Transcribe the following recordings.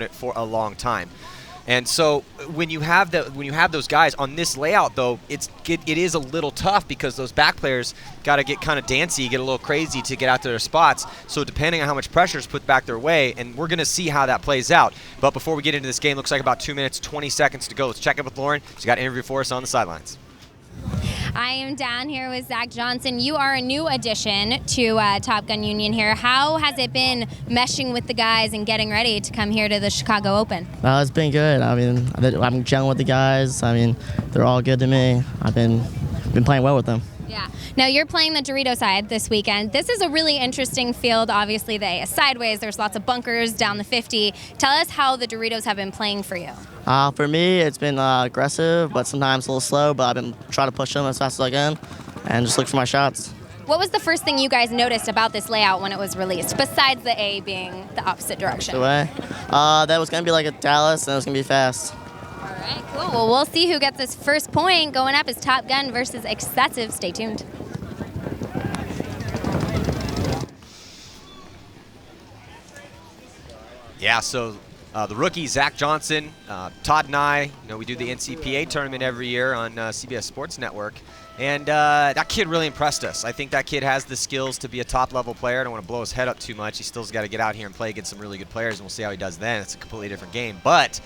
it for a long time. And so when you have those guys on this layout, though, it is a little tough because those back players got to get kind of dancy, get a little crazy to get out to their spots. So depending on how much pressure is put back their way, and we're going to see how that plays out. But before we get into this game, looks like about 2 minutes, 20 seconds to go. Let's check in with Lauren. She's got an interview for us on the sidelines. I am down here with Zach Johnson. You are a new addition to Top Gun Union here. How has it been meshing with the guys and getting ready to come here to the Chicago Open? Well, it's been good. I mean, I'm gelling with the guys. I mean, they're all good to me. I've been playing well with them. Yeah. Now you're playing the Dorito side this weekend. This is a really interesting field. Obviously, they sideways. There's lots of bunkers down the 50. Tell us how the Doritos have been playing for you. For me, it's been aggressive, but sometimes a little slow. But I've been trying to push them as fast as I can, and just look for my shots. What was the first thing you guys noticed about this layout when it was released, besides the A being the opposite direction? The way that was gonna be like a Dallas, and it was gonna be fast. All right, cool. Well, we'll see who gets this first point. Going up is Top Gun versus Excessive. Stay tuned. Yeah, so the rookie, Zach Johnson, Todd and I, we do the NCPA tournament every year on CBS Sports Network. And that kid really impressed us. I think that kid has the skills to be a top-level player. I don't want to blow his head up too much. He still's got to get out here and play against some really good players, and we'll see how he does then. It's a completely different game. But,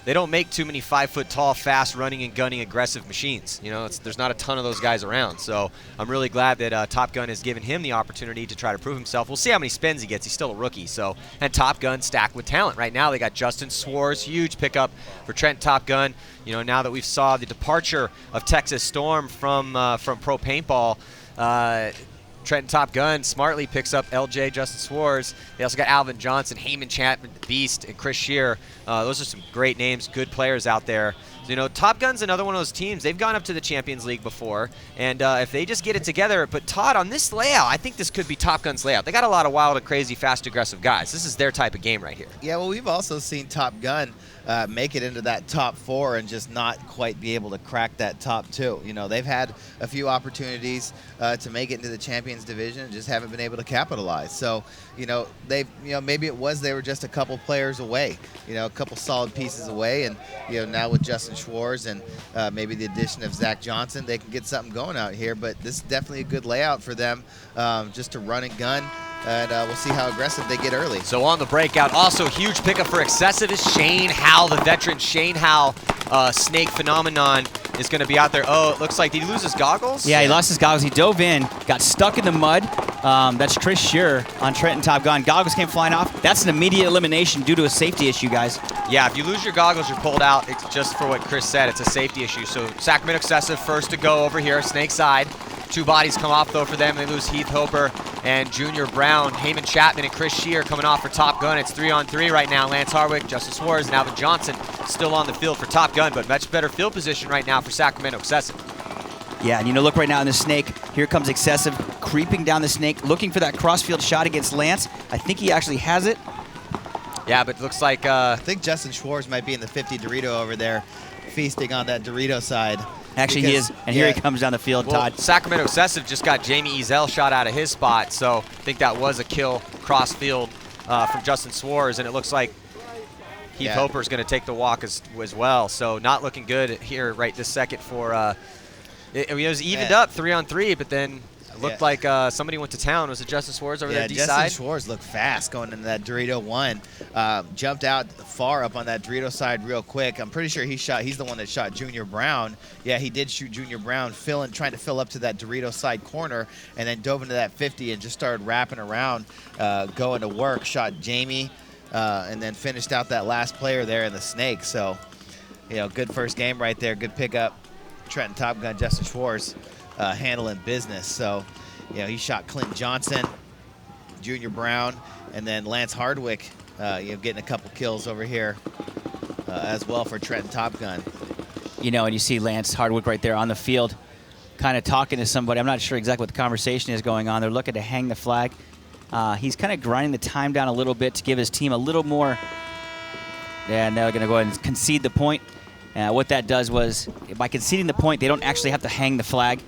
they don't make too many 5-foot-tall, fast, running and gunning, aggressive machines. There's not a ton of those guys around. So I'm really glad that Top Gun has given him the opportunity to try to prove himself. We'll see how many spins he gets. He's still a rookie. And Top Gun stacked with talent. Right now they got Justin Swartz, huge pickup for Trenton Topgun. Now that we've saw the departure of Texas Storm from pro paintball, Trenton Topgun smartly picks up LJ Justin Swartz. They also got Alvin Johnson, Heyman Chapman, Beast, and Chris Shear. Those are some great names, good players out there. Top Gun's another one of those teams. They've gone up to the Champions League before, and if they just get it together. But Todd, on this layout, I think this could be Top Gun's layout. They got a lot of wild and crazy, fast, aggressive guys. This is their type of game right here. Yeah, well, we've also seen Top Gun make it into that top 4 and just not quite be able to crack that top 2. They've had a few opportunities to make it into the Champions Division and just haven't been able to capitalize. So, maybe it was they were just a couple players away, a couple solid pieces away, and now with Justin Schwartz and maybe the addition of Zach Johnson, they can get something going out here. But this is definitely a good layout for them, just to run and gun. And we'll see how aggressive they get early. So on the breakout, also huge pickup for Excessive is Shane Howell, the veteran. Shane Howell, snake phenomenon, is going to be out there. Oh, it looks like, did he lose his goggles? Yeah, he lost his goggles. He dove in, got stuck in the mud. That's Chris Shear on Trenton Topgun. Goggles came flying off. That's an immediate elimination due to a safety issue, guys. Yeah, if you lose your goggles, you're pulled out. It's just for what Chris said. It's a safety issue. So Sacramento Excessive first to go over here, snake side. 2 bodies come off, though, for them. They lose Heath Hoper and Junior Brown. Heyman Chapman and Chris Shear coming off for Top Gun. It's 3-on-3 right now. Lance Hardwick, Justin Suarez, and Alvin Johnson still on the field for Top Gun, but much better field position right now for Sacramento Excessive. Yeah, and look right now in the snake. Here comes Excessive, creeping down the snake, looking for that crossfield shot against Lance. I think he actually has it. Yeah, but it looks like... I think Justin Schwartz might be in the 50 Dorito over there, feasting on that Dorito side. Actually, he is, and here he comes down the field, Todd. Sacramento Excessive just got Jamie Ezel shot out of his spot, so I think that was a kill cross field from Justin Swartz, and it looks like Heath Hoper is going to take the walk as well. So not looking good here right this second for it was evened up 3-on-3, but then it looked like somebody went to town. Was it Justin Swartz over there D side? Yeah, Justin Swartz looked fast going into that Dorito 1. Jumped out far up on that Dorito side real quick. I'm pretty sure he's the one that shot Junior Brown. Yeah, he did shoot Junior Brown, trying to fill up to that Dorito side corner, and then dove into that 50 and just started wrapping around, going to work. Shot Jamie, and then finished out that last player there in the snake. So, good first game right there. Good pickup. Trenton Topgun, Justin Schwartz. Handling business. So, he shot Clint Johnson, Junior Brown, and then Lance Hardwick, getting a couple kills over here as well for Trenton Topgun. And you see Lance Hardwick right there on the field, kind of talking to somebody. I'm not sure exactly what the conversation is going on. They're looking to hang the flag. He's kind of grinding the time down a little bit to give his team a little more. And they're going to go ahead and concede the point. What that does was, by conceding the point, they don't actually have to hang the flag.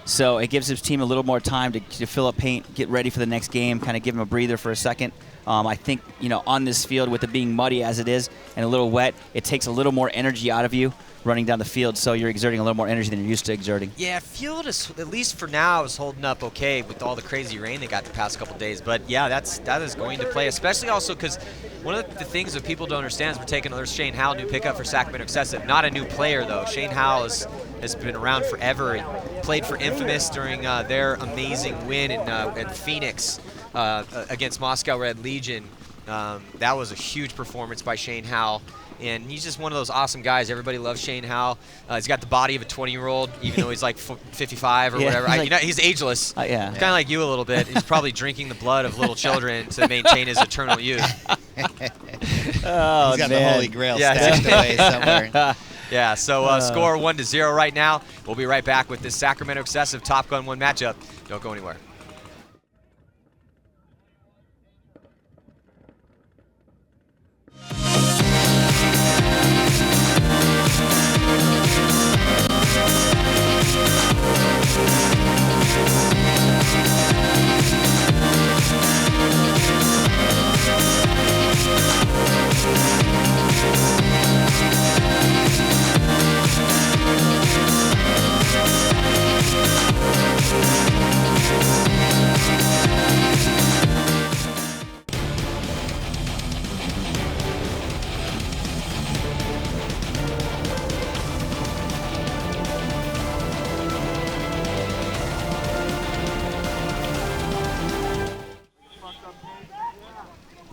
So it gives his team a little more time to fill up paint, get ready for the next game, kind of give him a breather for a second. I think, on this field, with it being muddy as it is and a little wet, it takes a little more energy out of you running down the field, so you're exerting a little more energy than you're used to exerting. Yeah, field is, at least for now, is holding up okay with all the crazy rain they got the past couple days. But yeah, that is going to play, especially also because one of the things that people don't understand is we're taking another Shane Howell new pickup for Sacramento XSV. Not a new player though. Shane Howell has been around forever. He played for Infamous during their amazing win in Phoenix against Moscow Red Legion. That was a huge performance by Shane Howell. And he's just one of those awesome guys. Everybody loves Shane Howell. He's got the body of a 20-year-old, even though he's like 55 or whatever. He's ageless. Yeah. Kind of like you a little bit. He's probably drinking the blood of little children to maintain his eternal youth. He's got the Holy Grail stashed away somewhere. Yeah, so score 1-0 right now. We'll be right back with this Sacramento XSV Top Gun 1 matchup. Don't go anywhere.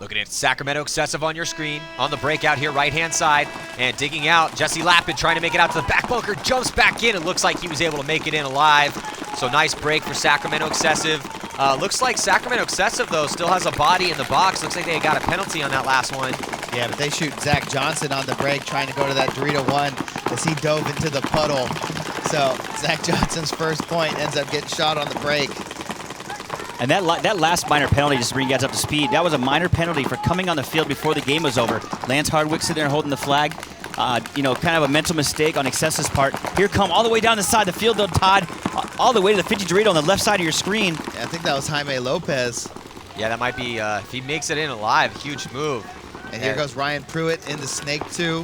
Looking at Sacramento XSV on your screen, on the breakout here, right-hand side, and digging out. Jesse Lappin trying to make it out to the back bunker, jumps back in. It looks like he was able to make it in alive. So nice break for Sacramento XSV. Looks like Sacramento XSV, though, still has a body in the box. Looks like they got a penalty on that last one. Yeah, but they shoot Zach Johnson on the break, trying to go to that Dorito 1 as he dove into the puddle. So Zach Johnson's first point ends up getting shot on the break. And that last minor penalty, just to bring you guys up to speed, that was a minor penalty for coming on the field before the game was over. Lance Hardwick sitting there holding the flag. Kind of a mental mistake on XSV's part. Here come all the way down the side of the field, though, Todd. All the way to the 50 Dorito on the left side of your screen. Yeah, I think that was Jaime Lopez. Yeah, that might be, if he makes it in alive, huge move. And here goes Ryan Pruitt in the Snake 2.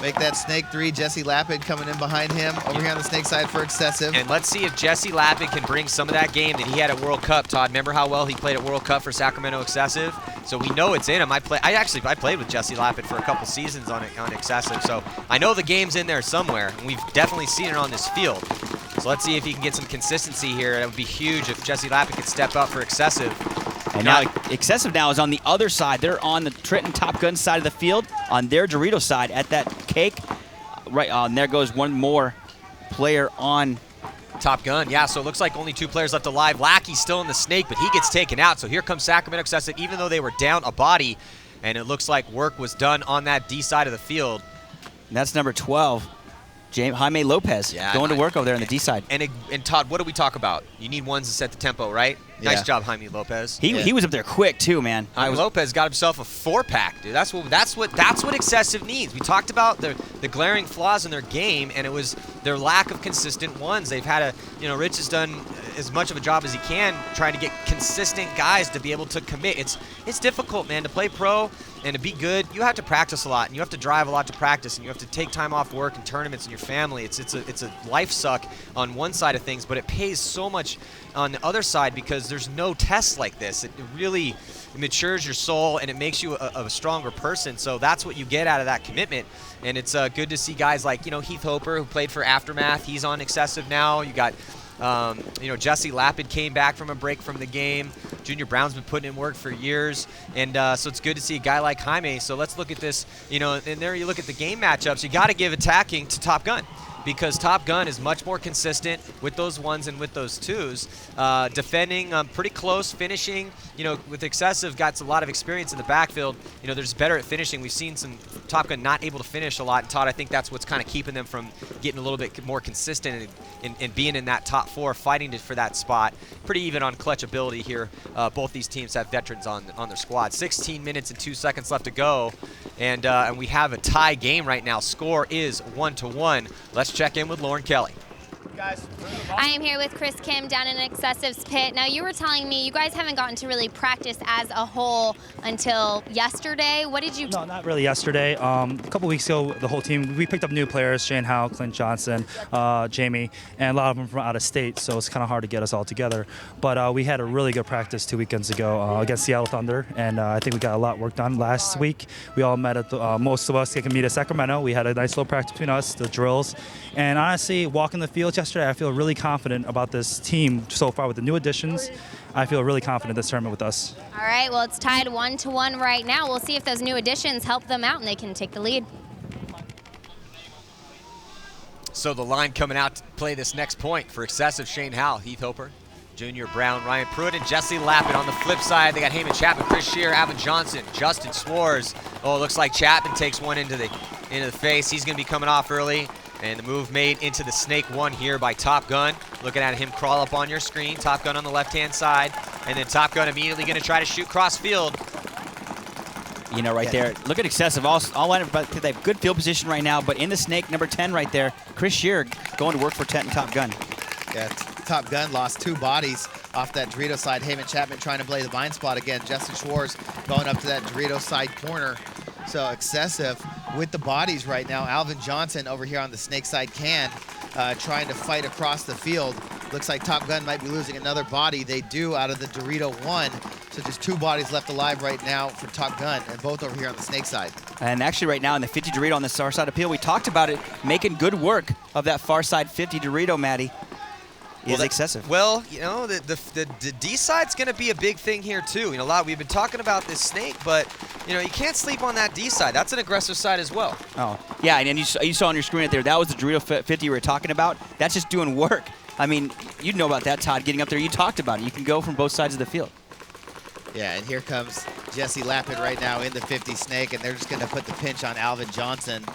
Make that Snake 3. Jesse Lappin coming in behind him over here on the Snake side for XSV. And let's see if Jesse Lappin can bring some of that game that he had at World Cup. Todd, remember how well he played at World Cup for Sacramento XSV? So we know it's in him. I played with Jesse Lappin for a couple seasons on XSV, so I know the game's in there somewhere, and we've definitely seen it on this field. So let's see if he can get some consistency here. That would be huge if Jesse Lappin could step up for XSV. And now XSV now is on the other side. They're on the Trenton Topgun side of the field, on their Dorito side at that cake. Right on, there goes one more player on Top Gun. Yeah, so it looks like only 2 players left alive. Lackey's still in the Snake, but he gets taken out. So here comes Sacramento XSV, even though they were down a body, and it looks like work was done on that D side of the field. And that's number 12. Jaime Lopez going to work over there on the D side. And Todd, what do we talk about? You need ones to set the tempo, right? Yeah. Nice job, Jaime Lopez. He was up there quick too, man. Jaime Lopez got himself a 4-pack, dude. That's what XSV needs. We talked about the glaring flaws in their game, and it was their lack of consistent ones. They've had Rich has done as much of a job as he can trying to get consistent guys to be able to commit. It's difficult, man, to play pro and to be good. You have to practice a lot, and you have to drive a lot to practice, and you have to take time off work and tournaments and your family. It's a life suck on one side of things, but it pays so much on the other side because there's no tests like this. It really matures your soul, and it makes you a stronger person. So that's what you get out of that commitment. And it's good to see guys like Heath Hoper, who played for Aftermath. He's on XSV now. You got Jesse Lappin came back from a break from the game. Junior Brown's been putting in work for years, and so it's good to see a guy like Jaime. So let's look at this, and there you look at the game matchups. You got to give attacking to Top Gun, because Top Gun is much more consistent with those ones and with those twos. Defending pretty close, finishing, with XSV got a lot of experience in the backfield. They're just better at finishing. We've seen some Top Gun not able to finish a lot. And Todd, I think that's what's kind of keeping them from getting a little bit more consistent and being in that top 4, fighting for that spot. Pretty even on clutch ability here. Both these teams have veterans on their squad. 16 minutes and 2 seconds left to go. And we have a tie game right now. Score is 1-1. Let's check in with Lauren Kelly. Guys, I am here with Chris Kim down in Excessive's pit. Now, you were telling me you guys haven't gotten to really practice as a whole until yesterday. What did you... No, not really yesterday. A couple weeks ago, the whole team, we picked up new players, Shane Howe, Clint Johnson, Jamie, and a lot of them from out of state, so it's kind of hard to get us all together. But we had a really good practice 2 weekends ago against Seattle Thunder, and I think we got a lot work done last week. We all met at the, most of us can meet at Sacramento. We had a nice little practice between us, the drills. And honestly, walking the field yesterday, I feel really confident about this team so far with the new additions. I feel really confident this tournament with us. All right, well, it's tied 1-1 right now. We'll see if those new additions help them out and they can take the lead. So the line coming out to play this next point for Excessive: Shane Howell, Heath Hoper, Junior Brown, Ryan Pruitt, and Jesse Lappin. On the flip side, they got Heyman Chapman, Chris Shear, Alvin Johnson, Justin Swartz. Oh, it looks like Chapman takes one into the face. He's going to be coming off early. And the move made into the snake one here by Top Gun. Looking at him crawl up on your screen. Top Gun on the left-hand side. And then Top Gun immediately going to try to shoot cross field. You know, right there. Look at Excessive. All line up, they have good field position right now. But in the snake, number 10 right there, Chris Shear going to work for Trenton Topgun. Yeah, Top Gun lost 2 bodies off that Dorito side. Heyman Chapman trying to play the blind spot again. Justin Schwartz going up to that Dorito side corner. So Excessive with the bodies right now. Alvin Johnson over here on the snake side can trying to fight across the field. Looks like Top Gun might be losing another body. They do out of the Dorito 1. So just 2 bodies left alive right now for Top Gun, and both over here on the snake side. And actually right now in the 50 Dorito on the far side appeal, we talked about it, making good work of that far side 50 Dorito, Maddie. Excessive. Well, you know, the D side's going to be a big thing here too. You know, we've been talking about this snake, but you know, you can't sleep on that D side. That's an aggressive side as well. Oh, yeah, and you saw on your screen right there, that was the Dorito 50 you were talking about. That's just doing work. I mean, you'd know about that, Todd, getting up there. You talked about it. You can go from both sides of the field. Yeah, and here comes Jesse Lappin right now in the 50 snake, and they're just going to put the pinch on Alvin Johnson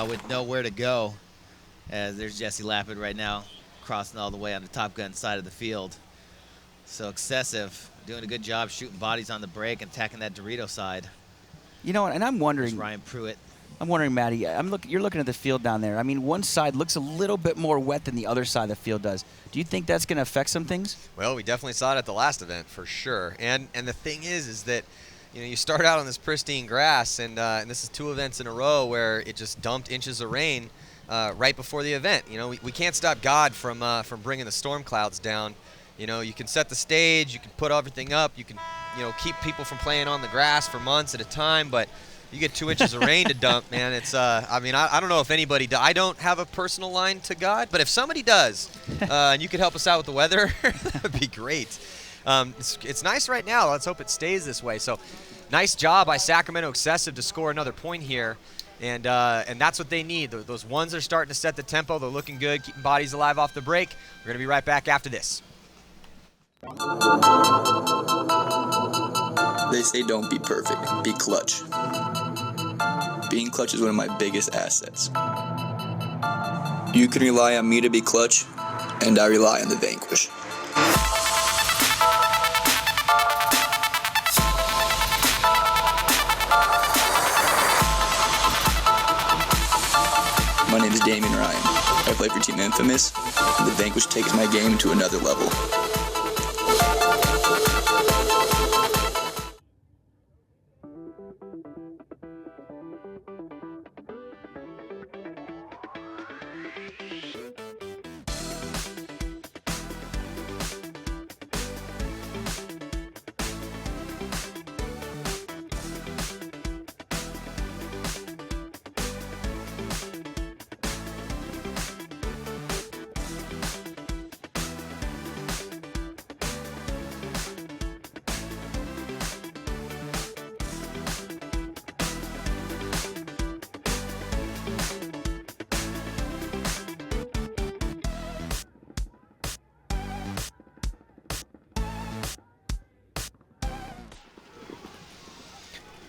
with nowhere to go. As there's Jesse Lappin right now, crossing all the way on the Top Gun side of the field. So Excessive doing a good job shooting bodies on the break and attacking that Dorito side. You know, and I'm wondering, there's Ryan Pruitt. I'm wondering, Maddie, you're looking at the field down there. I mean, one side looks a little bit more wet than the other side of the field does. Do you think that's going to affect some things? Well, we definitely saw it at the last event for sure. And the thing is that, you know, you start out on this pristine grass, and this is 2 events in a row where it just dumped inches of rain right before the event. You know, we can't stop God from bringing the storm clouds down. You know, you can set the stage, you can put everything up, you can, you know, keep people from playing on the grass for months at a time, but you get 2 inches of rain to dump, man. It's, I mean, I don't know if anybody I don't have a personal line to God, but if somebody does, and you could help us out with the weather, that would be great. It's nice right now. Let's hope it stays this way. So, nice job by Sacramento Excessive to score another point here. And that's what they need. Those ones are starting to set the tempo. They're looking good, keeping bodies alive off the break. We're going to be right back after this. They say don't be perfect, be clutch. Being clutch is one of my biggest assets. You can rely on me to be clutch, and I rely on the Vanquish. My name is Damian Ryan. I play for Team Infamous, and the Vanquish takes my game to another level.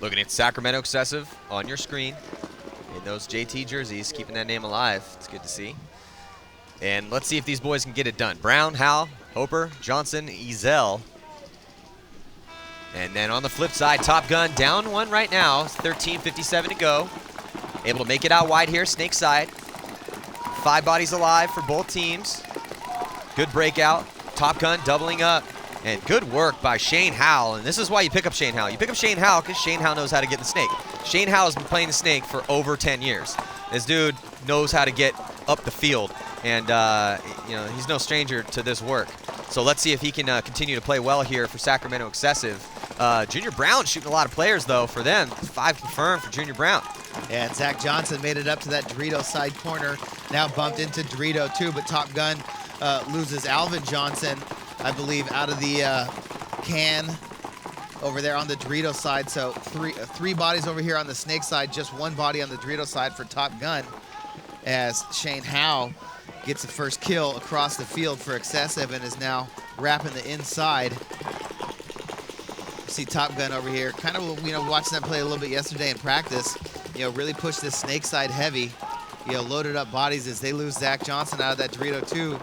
Looking at Sacramento Excessive on your screen in those JT jerseys, keeping that name alive. It's good to see. And let's see if these boys can get it done. Brown, Howell, Hoper, Johnson, Ezel. And then on the flip side, Top Gun down 1 right now. 13:57 to go. Able to make it out wide here, snake side. 5 bodies alive for both teams. Good breakout. Top Gun doubling up. And good work by Shane Howell. And this is why you pick up Shane Howell. You pick up Shane Howell because Shane Howell knows how to get the snake. Shane Howell has been playing the snake for over 10 years. This dude knows how to get up the field. And, he's no stranger to this work. So let's see if he can continue to play well here for Sacramento XSV. Junior Brown shooting a lot of players, though, for them. 5 confirmed for Junior Brown. And Zach Johnson made it up to that Dorito side corner. Now bumped into Dorito, too, but Top Gun loses Alvin Johnson, I believe, out of the can over there on the Dorito side. So three bodies over here on the Snake side, just one body on the Dorito side for Top Gun, as Shane Howe gets the first kill across the field for XSV and is now wrapping the inside. See Top Gun over here, kind of, watching them play a little bit yesterday in practice, really push this Snake side heavy, loaded up bodies as they lose Zach Johnson out of that Dorito 2.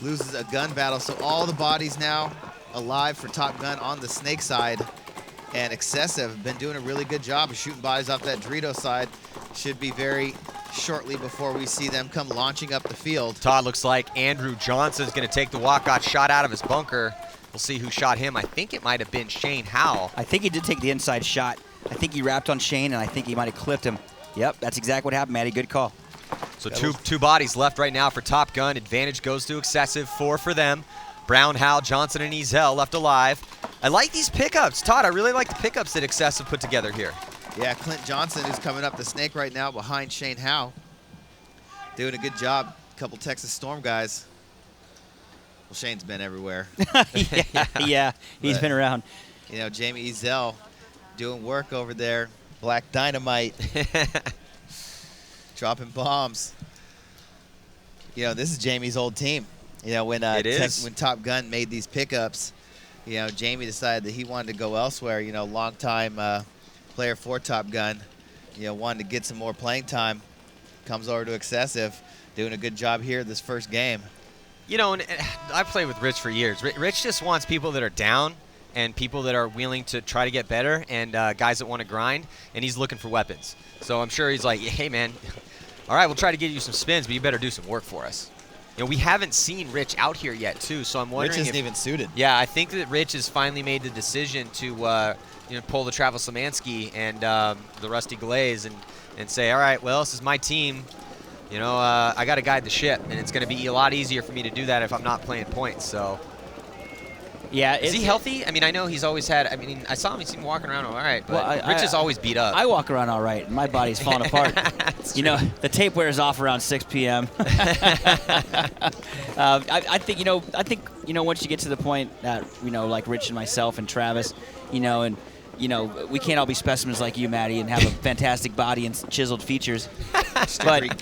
Loses a gun battle, so all the bodies now alive for Top Gun on the Snake side. And XSV have been doing a really good job of shooting bodies off that Dorito side. Should be very shortly before we see them come launching up the field. Todd, looks like Andrew Johnson's going to take the walk. Got shot out of his bunker. We'll see who shot him. I think it might have been Shane Howell. I think he did take the inside shot. I think he wrapped on Shane, and I think he might have clipped him. Yep, that's exactly what happened, Matty. Good call. So two bodies left right now for Top Gun. Advantage goes to XSV. 4 for them. Brown, Howell, Johnson, and Ezel left alive. I like these pickups. Todd, I really like the pickups that XSV put together here. Yeah, Clint Johnson, who's coming up the Snake right now behind Shane Howe. Doing a good job. A couple Texas Storm guys. Well, Shane's been everywhere. yeah, he's been around. Jamie Ezel doing work over there. Black Dynamite. Dropping bombs. This is Jamie's old team. When Top Gun made these pickups, Jamie decided that he wanted to go elsewhere. Longtime player for Top Gun, wanted to get some more playing time. Comes over to XSV, doing a good job here this first game. And I've played with Rich for years. Rich just wants people that are down and people that are willing to try to get better and guys that want to grind, and he's looking for weapons. So I'm sure he's like, hey, man, all right, we'll try to get you some spins, but you better do some work for us. We haven't seen Rich out here yet, too, so I'm wondering Rich isn't even suited. Yeah, I think that Rich has finally made the decision to pull the Travis Lemansky and the Rusty Glaze and say, all right, well, this is my team. I got to guide the ship, and it's going to be a lot easier for me to do that if I'm not playing points. So, yeah, is he healthy? I know he's always had. I saw him. He seemed walking around all right, but Rich is always beat up. I walk around all right. My body's falling apart. The tape wears off around 6 p.m. I think once you get to the point that like Rich and myself and Travis, and we can't all be specimens like you, Matty, and have a fantastic body and chiseled features. But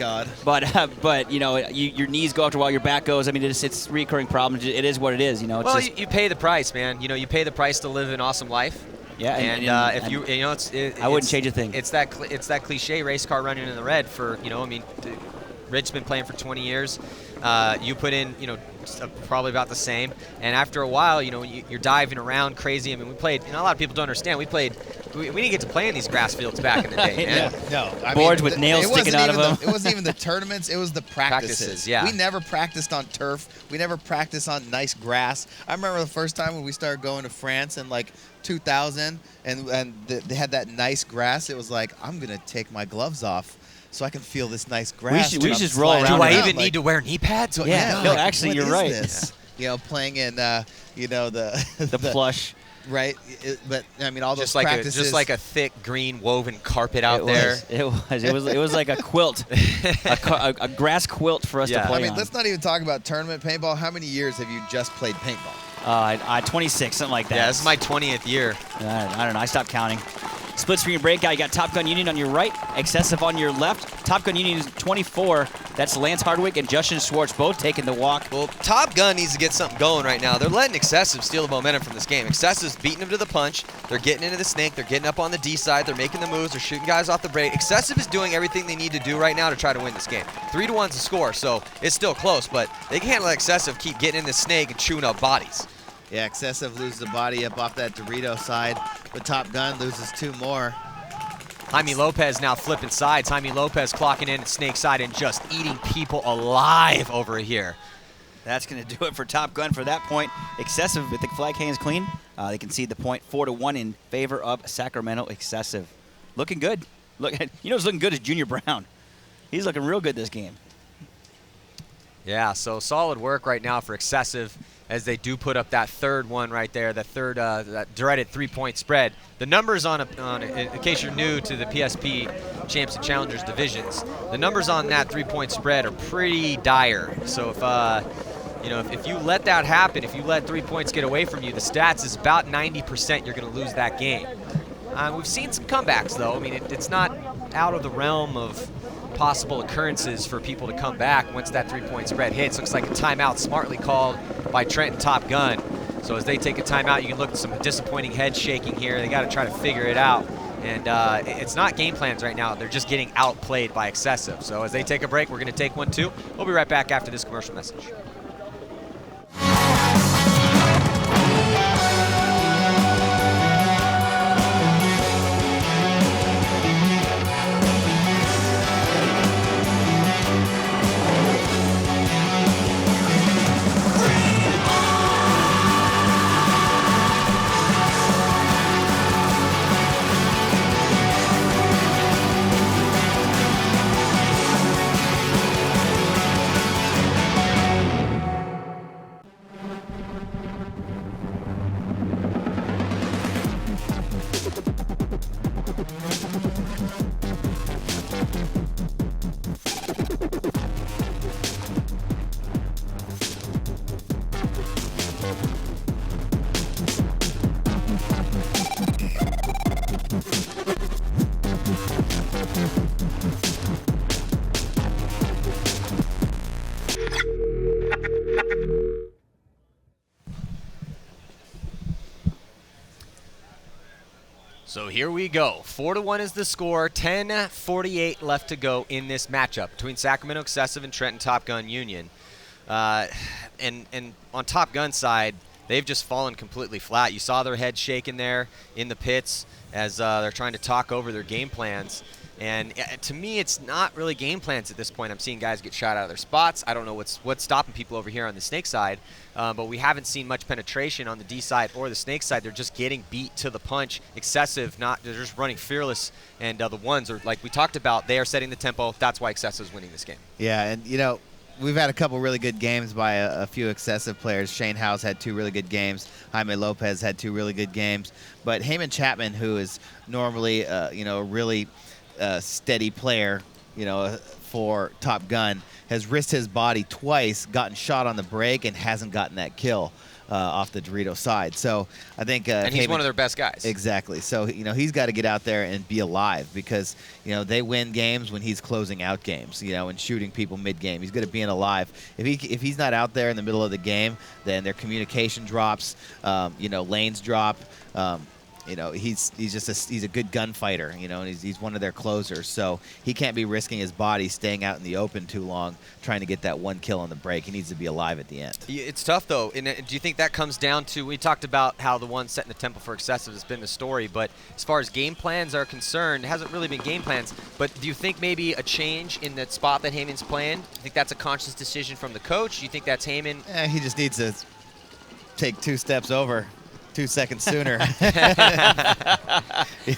your knees go after a while, your back goes. It's a recurring problem. It is what it is. You pay the price, man. You pay the price to live an awesome life. Yeah, I wouldn't change a thing. It's that cliche race car running in the red for Rich's been playing for 20 years. You put in probably about the same, and after a while you're diving around crazy. We played. A lot of people don't understand. We didn't get to play in these grass fields back in the day, man. No, boards with nails sticking out of them. It wasn't even the tournaments. It was the practices. Yeah. We never practiced on turf. We never practiced on nice grass. I remember the first time when we started going to France in 2000, and they had that nice grass. It was like, I'm gonna take my gloves off so I can feel this nice grass. We should just roll around. Do I even need to wear knee pads? Yeah. No, actually, you're right. This? Playing in the plush. Right, but all those practices. Just like a thick green woven carpet out there. It was like a quilt, a grass quilt for us to play on. Let's not even talk about tournament paintball. How many years have you just played paintball? 26, something like that. Yeah, this is my 20th year. I don't know. I stopped counting. Split screen breakout. You got Top Gun Union on your right, XSV on your left. Top Gun Union is 24. That's Lance Hardwick and Justin Schwartz both taking the walk. Well, Top Gun needs to get something going right now. They're letting XSV steal the momentum from this game. XSV's beating them to the punch. They're getting into the snake. They're getting up on the D side. They're making the moves. They're shooting guys off the break. XSV is doing everything they need to do right now to try to win this game. 3-1's the score, so it's still close, but they can't let XSV keep getting in the snake and chewing up bodies. Yeah, XSV loses a body up off that Dorito side, but Top Gun loses 2 more. Jaime Lopez now flipping sides. Jaime Lopez clocking in at snake side and just eating people alive over here. That's going to do it for Top Gun for that point. Excessive, if the flag hangs clean, they concede the point 4-1 in favor of Sacramento Excessive. Looking good. Look, who's looking good is Junior Brown. He's looking real good this game. Yeah, so solid work right now for Excessive as they do put up that third one right there, that third that dreaded 3-point spread. The numbers in case you're new to the PSP Champs and Challengers divisions, the numbers on that 3-point spread are pretty dire. So if you let that happen, if you let 3 points get away from you, the stats is about 90% you're going to lose that game. We've seen some comebacks, though. I mean, it's not out of the realm of possible occurrences for people to come back once that 3-point spread hits. Looks like a timeout smartly called by Trenton Topgun. So as they take a timeout, you can look at some disappointing head shaking here. They got to try to figure it out. And it's not game plans right now. They're just getting outplayed by Excessive. So as they take a break, we're going to take one, too. We'll be right back after this commercial message. So here we go. 4-1 is the score. 10:48 left to go in this matchup between Sacramento Excessive and Trenton Topgun Union. And on Top Gun's side, they've just fallen completely flat. You saw their head shaking there in the pits as they're trying to talk over their game plans. And to me, it's not really game plans at this point. I'm seeing guys get shot out of their spots. I don't know what's stopping people over here on the Snake side, but we haven't seen much penetration on the D side or the Snake side. They're just getting beat to the punch. Excessive, they're just running fearless. And the ones are, like we talked about, they are setting the tempo. That's why Excessive is winning this game. Yeah, and we've had a couple really good games by a few Excessive players. Shane House had 2 really good games. Jaime Lopez had 2 really good games. But Heyman Chapman, who is normally, a really steady player, for Top Gun, has risked his body twice, gotten shot on the break, and hasn't gotten that kill off the Dorito side. So I think and he's one of their best guys. Exactly. So he's got to get out there and be alive because they win games when he's closing out games, and shooting people mid-game. He's good at being alive. If he's not out there in the middle of the game, then their communication drops. Lanes drop. He's a good gunfighter, and he's one of their closers. So he can't be risking his body staying out in the open too long trying to get that one kill on the break. He needs to be alive at the end. It's tough, though. And do you think that comes down to, we talked about how the one setting the tempo for Excessive has been the story, but as far as game plans are concerned, it hasn't really been game plans. But do you think maybe a change in the spot that Heyman's playing, do you think that's a conscious decision from the coach? Do you think that's Heyman? He just needs to take 2 steps over. 2 seconds sooner.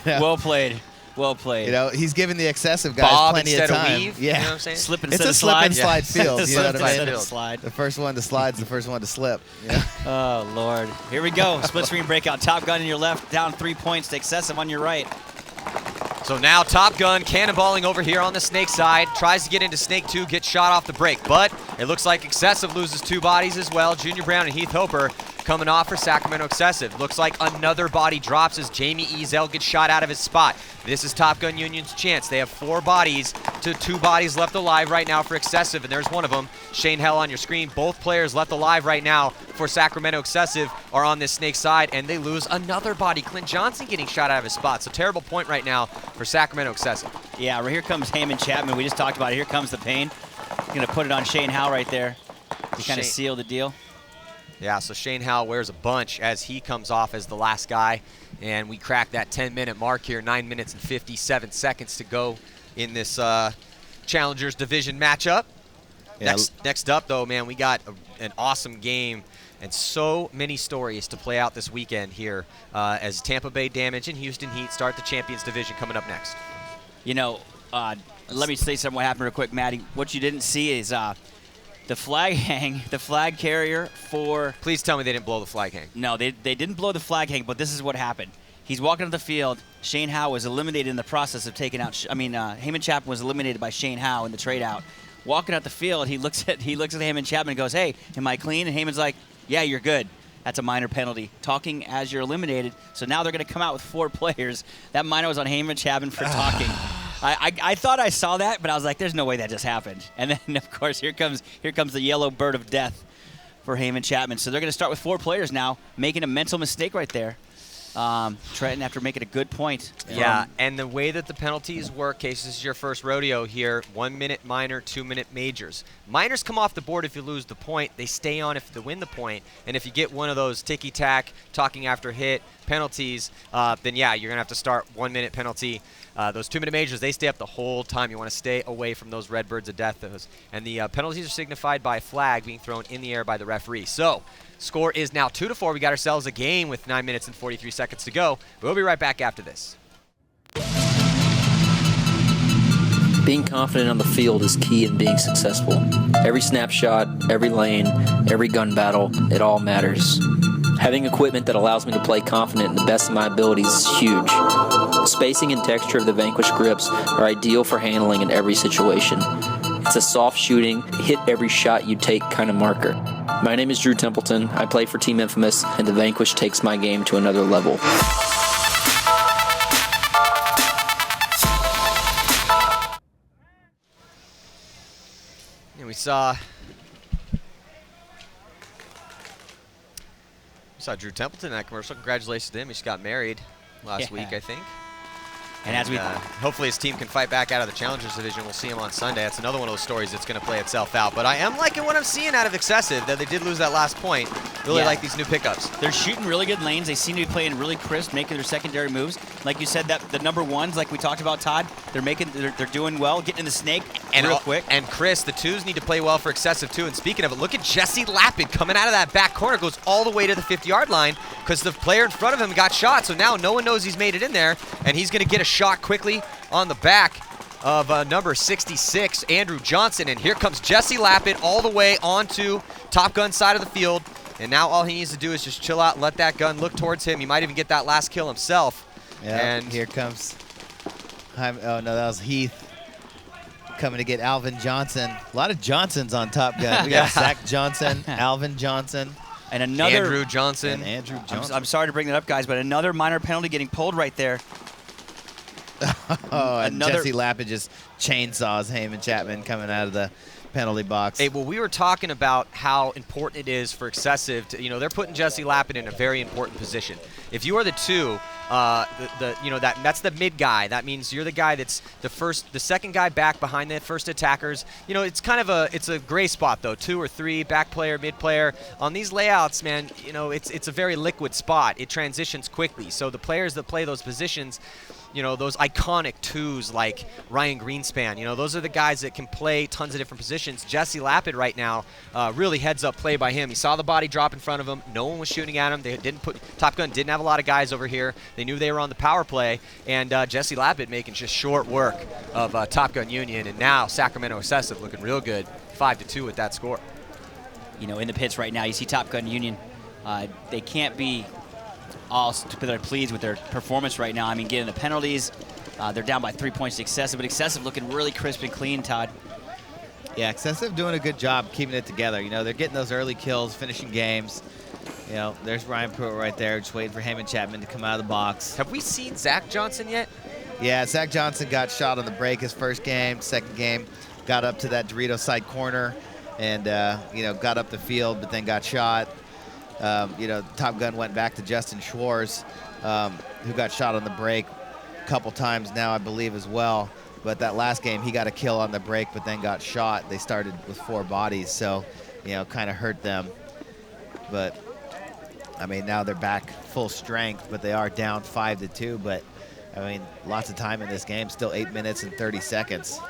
Well played. Well played. He's giving the Excessive guys Bob plenty of time. Weave, yeah. You know what I'm saying? Slip instead it's of a slip and slide slide. field. You know what I mean? Slide. The first one to slide is the first one to slip. Yeah. Oh, Lord. Here we go. Split screen breakout. Top Gun on your left, down 3 points to Excessive on your right. So now Top Gun cannonballing over here on the Snake side. Tries to get into Snake 2, gets shot off the break. But it looks like Excessive loses 2 bodies as well. Junior Brown and Heath Hoper coming off for Sacramento Excessive. Looks like another body drops as Jamie Ezel gets shot out of his spot. This is Top Gun Union's chance. They have 4 bodies to 2 bodies left alive right now for Excessive, and there's one of them. Shane Hell on your screen. Both players left alive right now for Sacramento Excessive are on this Snake side, and they lose another body. Clint Johnson getting shot out of his spot. So terrible point right now for Sacramento Excessive. Yeah, right here comes Heyman Chapman. We just talked about it. Here comes the pain. He's going to put it on Shane Howell right there to kind of seal the deal. Yeah, so Shane Howell wears a bunch as he comes off as the last guy. And we crack that 10-minute mark here, 9 minutes and 57 seconds to go in this Challengers Division matchup. Yeah. Next up, though, man, we got an awesome game and so many stories to play out this weekend here as Tampa Bay Damage and Houston Heat start the Champions Division coming up next. You know, let me say something what happened real quick, Maddie. What you didn't see is the flag hang, the flag carrier for... Please tell me they didn't blow the flag hang. No, they didn't blow the flag hang, but this is what happened. He's walking to the field. Shane Howe was eliminated in the process of taking out... Heyman Chapman was eliminated by Shane Howe in the trade out. Walking out the field, he looks at Heyman Chapman and goes, "Hey, am I clean?" And Heyman's like, "Yeah, you're good." That's a minor penalty. Talking as you're eliminated. So now they're going to come out with 4 players. That minor was on Heyman Chapman for talking. I thought I saw that, but I was like, there's no way that just happened. And then, of course, here comes the yellow bird of death for Heyman Chapman. So they're going to start with 4 players now, making a mental mistake right there. Trenton, after making a good point. Yeah, and the way that the penalties work, Case, this is your first rodeo here, 1-minute minor, 2-minute majors. Minors come off the board if you lose the point. They stay on if you win the point. And if you get one of those ticky-tack, talking after hit penalties, then, yeah, you're going to have to start 1-minute penalty. Those 2-minute majors, they stay up the whole time. You want to stay away from those red birds of death. And the penalties are signified by a flag being thrown in the air by the referee. So, score is now 2-4. We got ourselves a game with 9 minutes and 43 seconds to go. We'll be right back after this. Being confident on the field is key in being successful. Every snapshot, every lane, every gun battle, it all matters. Having equipment that allows me to play confident in the best of my abilities is huge. The spacing and texture of the Vanquish grips are ideal for handling in every situation. It's a soft shooting, hit every shot you take kind of marker. My name is Drew Templeton. I play for Team Infamous, and the Vanquish takes my game to another level. And we saw Drew Templeton in that commercial. Congratulations to him. He just got married last week, I think. And as we hopefully his team can fight back out of the Challengers Division. We'll see him on Sunday. That's another one of those stories that's going to play itself out. But I am liking what I'm seeing out of Excessive, that they did lose that last point. Really like these new pickups. They're shooting really good lanes. They seem to be playing really crisp, making their secondary moves. Like you said, that the number ones, like we talked about, Todd, they're doing well, getting in the snake real quick. And Chris, the 2s need to play well for Excessive too. And speaking of it, look at Jesse Lapid coming out of that back corner, goes all the way to the 50-yard line because the player in front of him got shot. So now no one knows he's made it in there, and he's going to get a shot quickly on the back of number 66, Andrew Johnson. And here comes Jesse Lapid all the way onto Top Gun side of the field. And now all he needs to do is just chill out, let that gun look towards him. He might even get that last kill himself. Yeah, and here comes, oh no, that was Heath coming to get Alvin Johnson. A lot of Johnsons on Top Gun. We got Zach Johnson, Alvin Johnson, and another Andrew Johnson. I'm sorry to bring that up, guys, but another minor penalty getting pulled right there. And Jesse Lapid just chainsaws Heyman Chapman coming out of the penalty box. Hey, well, we were talking about how important it is for Excessive to, they're putting Jesse Lapid in a very important position. If you are the 2, that's the mid guy. That means you're the guy that's the second guy back behind the first attackers. It's kind of a gray spot though, 2 or 3, back player, mid player. On these layouts, man, it's a very liquid spot. It transitions quickly. So the players that play those positions, those iconic 2s like Ryan Greenspan, those are the guys that can play tons of different positions. Jesse Lapid right now, really heads up play by him. He saw the body drop in front of him. No one was shooting at him. Top Gun didn't have a lot of guys over here. They knew they were on the power play, and Jesse Lapid making just short work of Top Gun Union. And now Sacramento XSV looking real good, 5-2 with that score. In the pits right now, you see Top Gun Union. They can't be all pleased with their performance right now. I mean, getting the penalties. They're down by 3 points to Excessive, but Excessive looking really crisp and clean, Todd. Yeah, Excessive doing a good job keeping it together. They're getting those early kills, finishing games. There's Ryan Pruitt right there, just waiting for Heyman Chapman to come out of the box. Have we seen Zach Johnson yet? Yeah, Zach Johnson got shot on the break his first game. Second game, got up to that Dorito side corner and, got up the field, but then got shot. Top Gun went back to Justin Schwartz, who got shot on the break a couple times now, I believe, as well. But that last game, he got a kill on the break, but then got shot. They started with 4 bodies, so, kind of hurt them. But, I mean, now they're back full strength, but they are down 5-2. But, I mean, lots of time in this game, still 8 minutes and 30 seconds.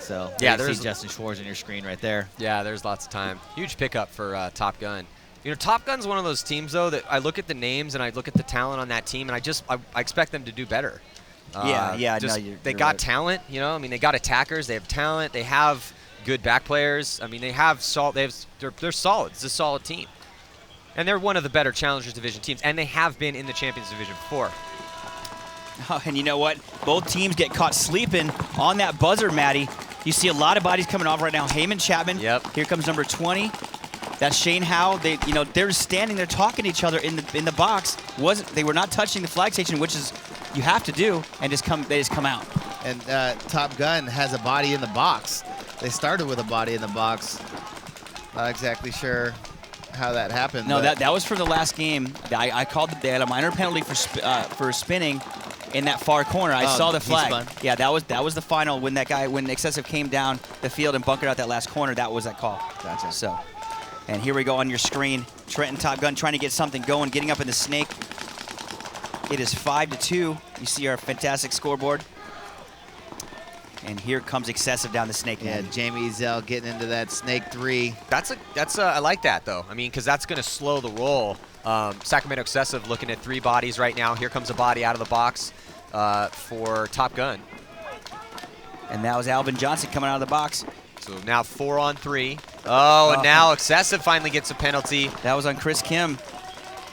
So yeah, there you there's see Justin Schwartz on your screen right there. Yeah, there's lots of time. Huge pickup for Top Gun. You know, Top Gun's one of those teams, though, that I look at the names and I look at the talent on that team, and I expect them to do better. They got talent, you know. I mean, they got attackers. They have talent. They have good back players. I mean, they're solid. It's a solid team. And they're one of the better Challengers Division teams, and they have been in the Champions Division before. Oh, and you know what? Both teams get caught sleeping on that buzzer, Maddie. You see a lot of bodies coming off right now. Heyman Chapman. Yep. Here comes number 20. That's Shane Howe. They're standing there talking to each other in the box. They were not touching the flag station, which is you have to do, and they just come out. And Top Gun has a body in the box. They started with a body in the box. Not exactly sure how that happened. No, that was for the last game. I called they had a minor penalty for spinning in that far corner. I saw the flag. Spun. Yeah, that was the final when Excessive came down the field and bunkered out that last corner. That was that call. Gotcha. So, and here we go on your screen. Trenton Topgun trying to get something going, getting up in the snake. It is 5-2. You see our fantastic scoreboard. And here comes Excessive down the snake. Yeah, Jamie Zell getting into that snake 3. I like that, though. I mean, because that's going to slow the roll. Sacramento Excessive looking at 3 bodies right now. Here comes a body out of the box for Top Gun. And that was Alvin Johnson coming out of the box. So now 4 on 3. Oh, and now Excessive finally gets a penalty. That was on Chris Kim.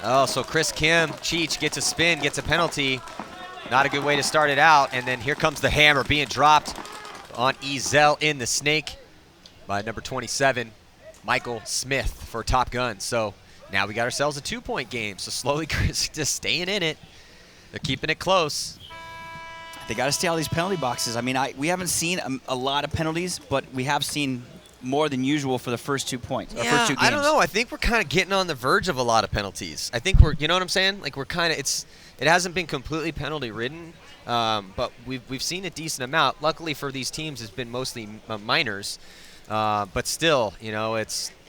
Oh, so Chris Kim, Cheech, gets a spin, gets a penalty. Not a good way to start it out. And then here comes the hammer being dropped on Ezel in the snake by number 27, Michael Smith for Top Gun. So now we got ourselves a 2-point game. So slowly Chris just staying in it. They're keeping it close. They got to stay out of these penalty boxes. I mean, we haven't seen a lot of penalties, but we have seen more than usual for the first 2 points. Yeah, first 2 games. I don't know. I think we're kind of getting on the verge of a lot of penalties. I think you know what I'm saying? Like we're kind of, it hasn't been completely penalty ridden, but we've seen a decent amount. Luckily for these teams, it's been mostly minors, but still, you know, the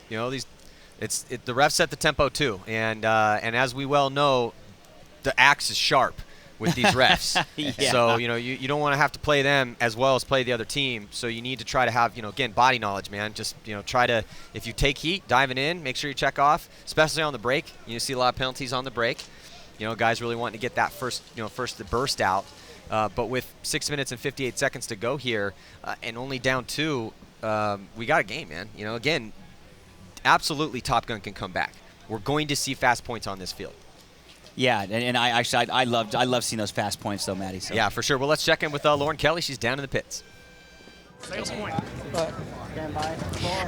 refs set the tempo too, and as we well know, the axe is sharp with these refs. Yeah. So, you know, you don't want to have to play them as well as play the other team. So you need to try to have, you know, again, body knowledge, man. Just, you know, try to, if you take heat, diving in, make sure you check off, especially on the break. You see a lot of penalties on the break. You know, guys really wanting to get that first burst out. But with 6 minutes and 58 seconds to go here and only down 2, we got a game, man. You know, again, absolutely Top Gun can come back. We're going to see fast points on this field. Yeah, and I love seeing those fast points though, Maddie. So. Yeah, for sure. Well, let's check in with Lauren Kelly. She's down in the pits.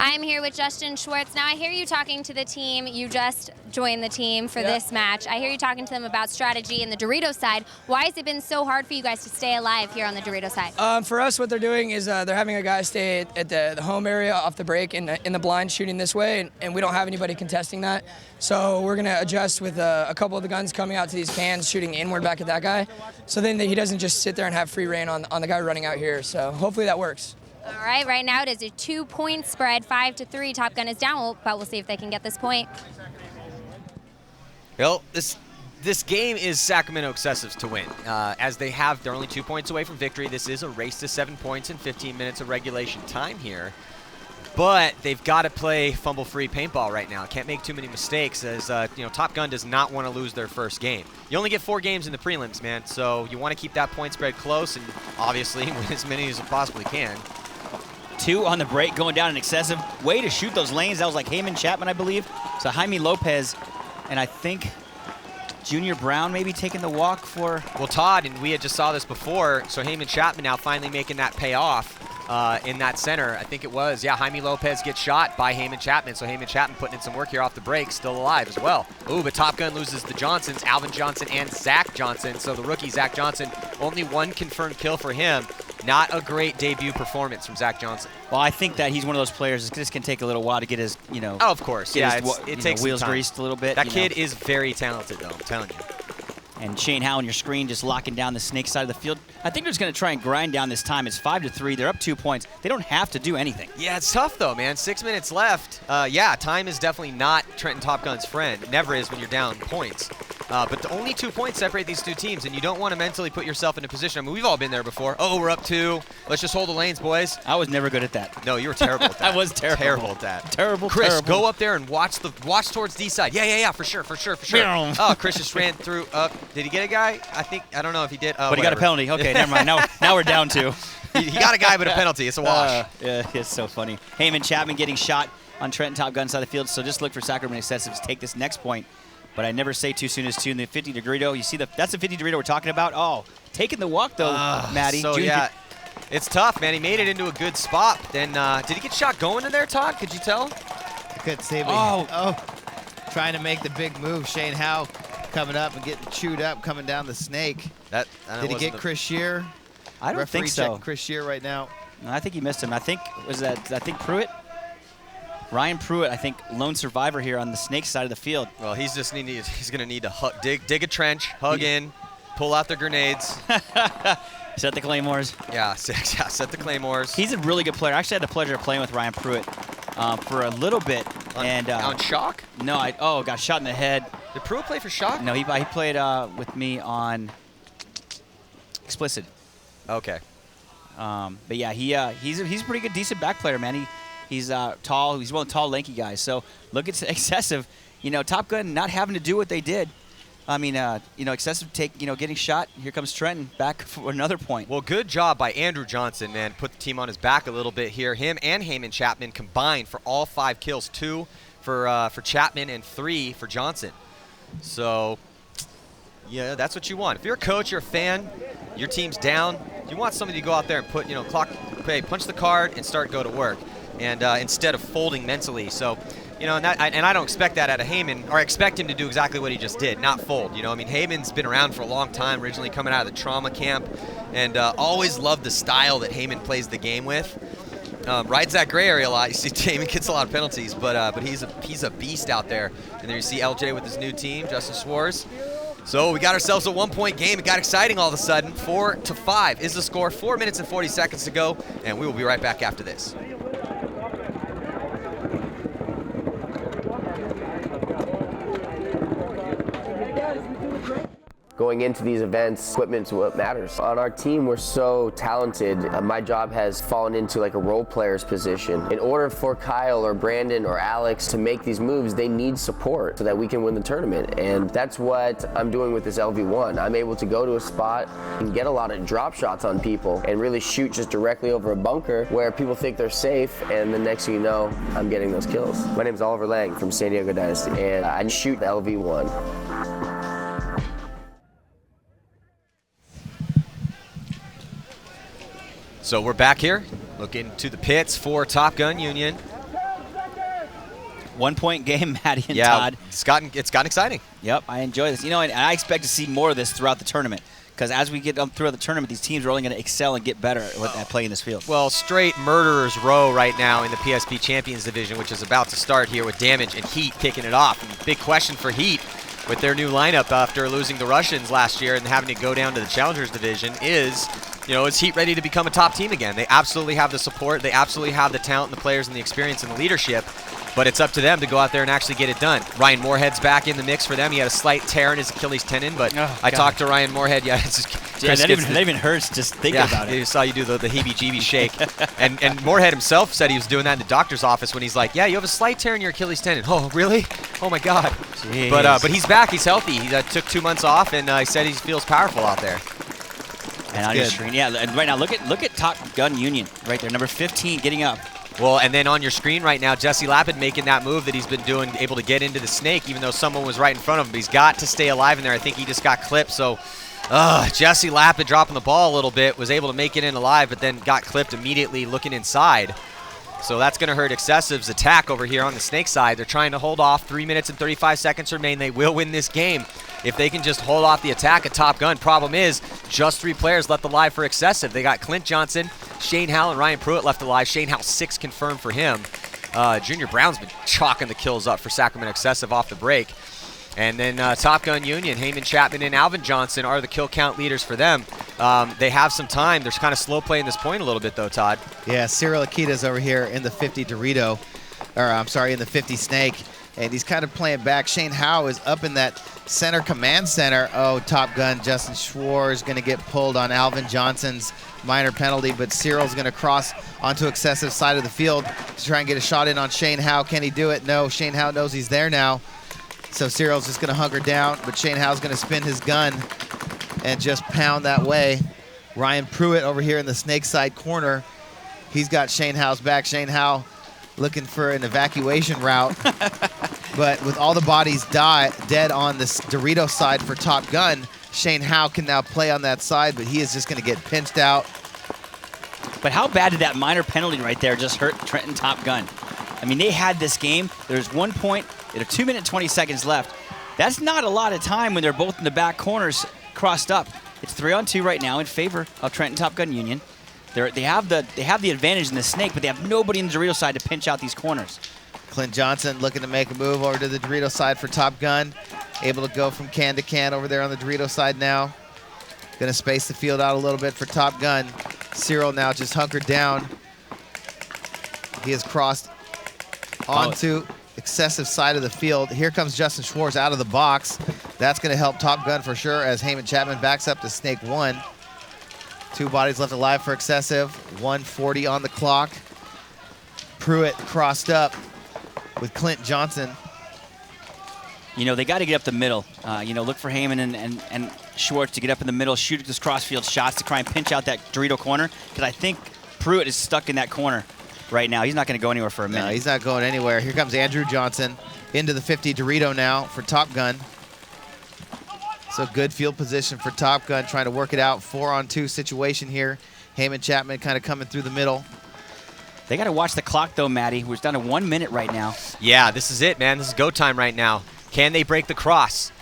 I'm here with Justin Schwartz. Now, I hear you talking to the team. You just joined the team for this match. I hear you talking to them about strategy and the Dorito side. Why has it been so hard for you guys to stay alive here on the Dorito side? For us, what they're doing is they're having a guy stay at the home area off the break in the blind shooting this way, and we don't have anybody contesting that. So we're going to adjust with a couple of the guns coming out to these cans, shooting inward back at that guy. So then he doesn't just sit there and have free reign on the guy running out here. So hopefully that works. All right, right now it is a 2-point spread, 5-3. Top Gun is down, but we'll see if they can get this point. Well, this game is Sacramento Excessive's to win. As they're only 2 points away from victory. This is a race to 7 points in 15 minutes of regulation time here. But they've got to play fumble-free paintball right now. Can't make too many mistakes as, you know, Top Gun does not want to lose their first game. You only get 4 games in the prelims, man, so you want to keep that point spread close and obviously win as many as you possibly can. 2 on the break, going down an Excessive. Way to shoot those lanes. That was like Heyman Chapman, I believe. So Jaime Lopez, and I think Junior Brown maybe taking the walk for... Well, Todd, and we had just saw this before, so Heyman Chapman now finally making that pay off in that center. I think it was, yeah, Jaime Lopez gets shot by Heyman Chapman, so Heyman Chapman putting in some work here off the break, still alive as well. Ooh, but Top Gun loses the Johnsons, Alvin Johnson and Zach Johnson, so the rookie Zach Johnson, only 1 confirmed kill for him. Not a great debut performance from Zach Johnson. Well, I think that he's one of those players. This can take a little while to get his, you know. Oh, of course. Yeah, it takes wheels some time. Greased a little bit. That kid is very talented, though. I'm telling you. And Shane Howe on your screen just locking down the snake side of the field. I think they're just going to try and grind down this time. It's 5-3. They're up 2 points. They don't have to do anything. Yeah, it's tough, though, man. 6 minutes left. Yeah, time is definitely not Trenton Topgun's friend. It never is when you're down points. But only 2 points separate these two teams, and you don't want to mentally put yourself in a position. I mean, we've all been there before. Oh, we're up 2. Let's just hold the lanes, boys. I was never good at that. No, you were terrible at that. I was terrible. Terrible at that. Terrible, Chris, terrible. go up there and watch towards D side. Yeah, for sure. Oh, Chris just ran through. Did he get a guy? I don't know if he did. But he got a penalty. Okay, never mind. Now we're down 2. He got a guy, but a penalty. It's a wash. Yeah, it's so funny. Heyman Chapman getting shot on Trenton Topgun side of the field. So just look for Sacramento XSV to take this next point. But I never say too soon as 2 in the 50 Dorito. You see that's the 50 Dorito we're talking about. Oh, taking the walk though, Maddie. So yeah, it's tough, man. He made it into a good spot. Then did he get shot going in there, Todd? Could you tell? I couldn't see him. Oh, trying to make the big move. Shane Howe coming up and getting chewed up, coming down the snake. Did he get Chris Shear? I don't think so. Chris Shear right now. No, I think he missed him. I think Pruitt. Ryan Pruitt, I think, lone survivor here on the snake side of the field. Well, he's going to need to dig a trench, hug in, pull out the grenades. Set the claymores. Yeah, set the claymores. He's a really good player. I actually had the pleasure of playing with Ryan Pruitt for a little bit. On Shock? No, got shot in the head. Did Pruitt play for Shock? No, he played with me on Explicit. Okay. But yeah, he's a pretty good, decent back player, man. He's tall. He's one of the tall, lanky guys. So look at Excessive. Top Gun not having to do what they did. I mean, Excessive getting shot. Here comes Trenton back for another point. Well, good job by Andrew Johnson, man. Put the team on his back a little bit here. Him and Heyman Chapman combined for all 5 kills. 2 for Chapman and 3 for Johnson. So, yeah, that's what you want. If you're a coach, you're a fan, your team's down, you want somebody to go out there and put, punch the card and go to work. And instead of folding mentally. So, and I don't expect that out of Heyman, or expect him to do exactly what he just did, not fold. Heyman's been around for a long time, originally coming out of the trauma camp, and always loved the style that Heyman plays the game with. Rides that gray area a lot. You see Heyman gets a lot of penalties, but he's a beast out there. And there you see LJ with his new team, Justin Schwartz. So we got ourselves a 1-point game. It got exciting all of a sudden. 4-5 is the score. 4 minutes and 40 seconds to go, and we will be right back after this. Going into these events, equipment's what matters. On our team, we're so talented. My job has fallen into like a role player's position. In order for Kyle or Brandon or Alex to make these moves, they need support so that we can win the tournament. And that's what I'm doing with this LV1. I'm able to go to a spot and get a lot of drop shots on people and really shoot just directly over a bunker where people think they're safe, and the next thing you know, I'm getting those kills. My name is Oliver Lang from San Diego Dynasty, and I shoot the LV1. So we're back here, looking to the pits for Top Gun Union. 1-point game, Maddie and Todd. It's gotten exciting. Yep, I enjoy this. And I expect to see more of this throughout the tournament, because as we get throughout the tournament, these teams are only going to excel and get better at playing this field. Well, straight murderer's row right now in the PSP Champions Division, which is about to start here with Damage and Heat kicking it off. And big question for Heat with their new lineup after losing the Russians last year and having to go down to the Challengers Division is Heat ready to become a top team again? They absolutely have the support. They absolutely have the talent and the players and the experience and the leadership. But it's up to them to go out there and actually get it done. Ryan Moorhead's back in the mix for them. He had a slight tear in his Achilles tendon, but I talked to Ryan Moorhead. Yeah, that even hurts just thinking about it. I saw you do the heebie-jeebie shake. and Moorhead himself said he was doing that in the doctor's office when he's like, yeah, you have a slight tear in your Achilles tendon. Oh, really? Oh, my God. Jeez. But he's back. He's healthy. He took 2 months off, and he said he feels powerful out there. And on your screen, yeah, and right now, look at Top Gun Union right there, number 15 getting up. Well, and then on your screen right now, Jesse Lapid making that move that he's been doing, able to get into the snake, even though someone was right in front of him. But he's got to stay alive in there. I think he just got clipped. So Jesse Lapid dropping the ball a little bit, was able to make it in alive, but then got clipped immediately looking inside. So that's going to hurt Excessive's attack over here on the snake side. They're trying to hold off. 3 minutes and 35 seconds remain. They will win this game if they can just hold off the attack at Top Gun. Problem is, just 3 players left alive for Excessive. They got Clint Johnson, Shane Howell, and Ryan Pruitt left alive. Shane Howell 6 confirmed for him. Junior Brown's been chalking the kills up for Sacramento Excessive off the break. And then Top Gun Union, Heyman Chapman and Alvin Johnson are the kill count leaders for them. They have some time. They're kind of slow playing this point a little bit, though, Todd. Yeah, Cyril Akita's over here in the 50 Dorito, or I'm sorry, in the 50 Snake. and he's kind of playing back. Shane Howe is up in that center command center. Oh, Top Gun Justin Schwartz going to get pulled on Alvin Johnson's minor penalty, but Cyril's going to cross onto excessive side of the field to try and get a shot in on Shane Howe. Can he do it? No, Shane Howe knows he's there now. So Cyril's just going to hunker down, but Shane Howe's going to spin his gun and just pound that way. Ryan Pruitt over here in the snake side corner. He's got Shane Howe's back. Shane Howe looking for an evacuation route. But with all the bodies dead on this Dorito side for Top Gun, Shane Howe can now play on that side, but he is just going to get pinched out. But how bad did that minor penalty right there just hurt Trenton Top Gun? I mean, they had this game. There's 1 point, 2 minutes, 20 seconds left. That's not a lot of time when they're both in the back corners crossed up. It's 3-on-2 right now in favor of Trenton Top Gun Union. They have the advantage in the snake, but they have nobody in the Dorito side to pinch out these corners. Clint Johnson looking to make a move over to the Dorito side for Top Gun. Able to go from can to can over there on the Dorito side now. Going to space the field out a little bit for Top Gun. Cyril now just hunkered down. He has crossed onto excessive side of the field. Here comes Justin Schwartz out of the box. That's going to help Top Gun for sure as Heyman Chapman backs up to snake 1. 2 bodies left alive for excessive. 1:40 on the clock. Pruitt crossed up with Clint Johnson. You know, they got to get up the middle. Look for Heyman and Schwartz to get up in the middle, shoot those crossfield shots to try and pinch out that Dorito corner, because I think Pruitt is stuck in that corner right now. He's not going to go anywhere for a minute. No, he's not going anywhere. Here comes Andrew Johnson into the 50 Dorito now for Top Gun. So good field position for Top Gun, trying to work it out. 4-on-2 situation here. Heyman Chapman kind of coming through the middle. They got to watch the clock, though, Matty. We're down to 1 minute right now. Yeah, this is it, man. This is go time right now. Can they break the cross?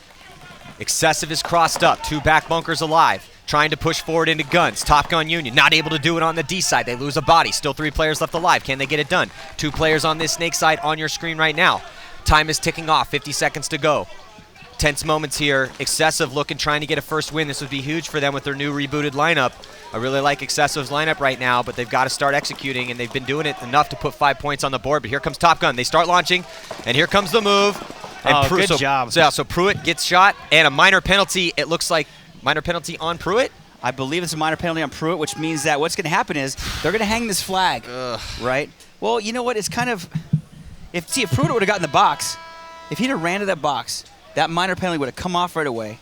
Excessive is crossed up. 2 back bunkers alive. Trying to push forward into guns. Top Gun Union not able to do it on the D side. They lose a body. Still 3 players left alive. Can they get it done? 2 players on this snake side on your screen right now. Time is ticking off. 50 seconds to go. Tense moments here. Excessive looking, trying to get a first win. This would be huge for them with their new rebooted lineup. I really like Excessive's lineup right now, but they've got to start executing, and they've been doing it enough to put 5 points on the board. But here comes Top Gun. They start launching, and here comes the move. And good job. So Pruitt gets shot, and a minor penalty. It looks like minor penalty on Pruitt. I believe it's a minor penalty on Pruitt, which means that what's going to happen is they're going to hang this flag, right? Well, you know what? It's kind of if Pruitt would have gotten the box, if he'd have ran to that box, that minor penalty would have come off right away.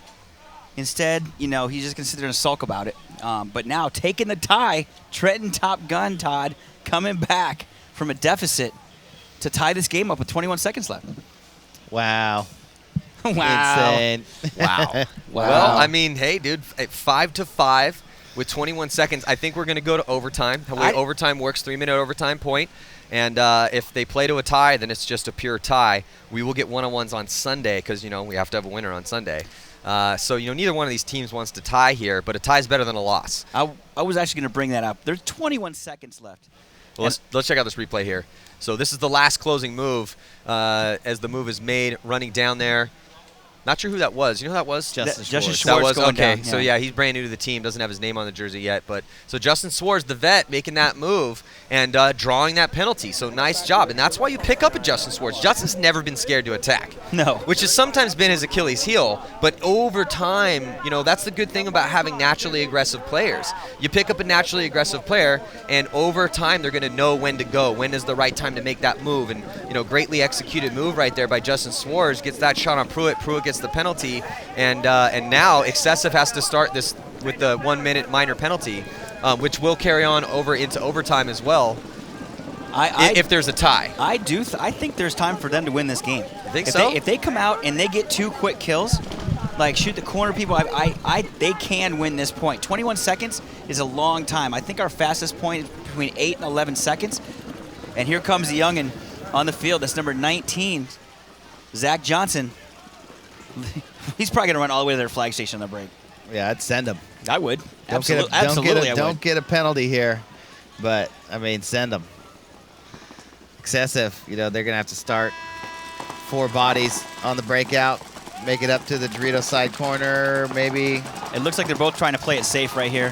Instead, he's just going to sit there and sulk about it. But now, taking the tie, Trenton Top Gun, Todd, coming back from a deficit to tie this game up with 21 seconds left. Wow. Wow. Insane. Wow. Well, I mean, hey, dude, 5-5 with 21 seconds. I think we're going to go to overtime. The way overtime works, 3-minute overtime point. And if they play to a tie, then it's just a pure tie. We will get one-on-ones on Sunday because, we have to have a winner on Sunday. So neither one of these teams wants to tie here, but a tie is better than a loss. I was actually going to bring that up. There's 21 seconds left. Well, let's check out this replay here. So this is the last closing move as the move is made, running down there. Not sure who that was. You know who that was? Justin Schwartz. That was going okay. down, So yeah, he's brand new to the team. Doesn't have his name on the jersey yet. But so Justin Schwartz, the vet, making that move and drawing that penalty. So nice job. And that's why you pick up a Justin Schwartz. Justin's never been scared to attack. No. Which has sometimes been his Achilles heel. But over time, that's the good thing about having naturally aggressive players. You pick up a naturally aggressive player, and over time they're going to know when to go. When is the right time to make that move? And greatly executed move right there by Justin Schwartz. Gets that shot on Pruitt. Pruitt gets the penalty. And now Excessive has to start this with the 1-minute minor penalty, which will carry on over into overtime as well. If there's a tie, I think there's time for them to win this game. I think so. If they come out and they get 2 quick kills, like shoot the corner people, they can win this point. 21 seconds is a long time. I think our fastest point is between 8 and 11 seconds. And here comes the youngin on the field. That's number 19, Zach Johnson. He's probably going to run all the way to their flag station on the break. Yeah, I'd send him. I would. Absolutely, don't get a penalty here, but, send them. Excessive, they're going to have to start 4 bodies on the breakout, make it up to the Dorito side corner, maybe. It looks like they're both trying to play it safe right here.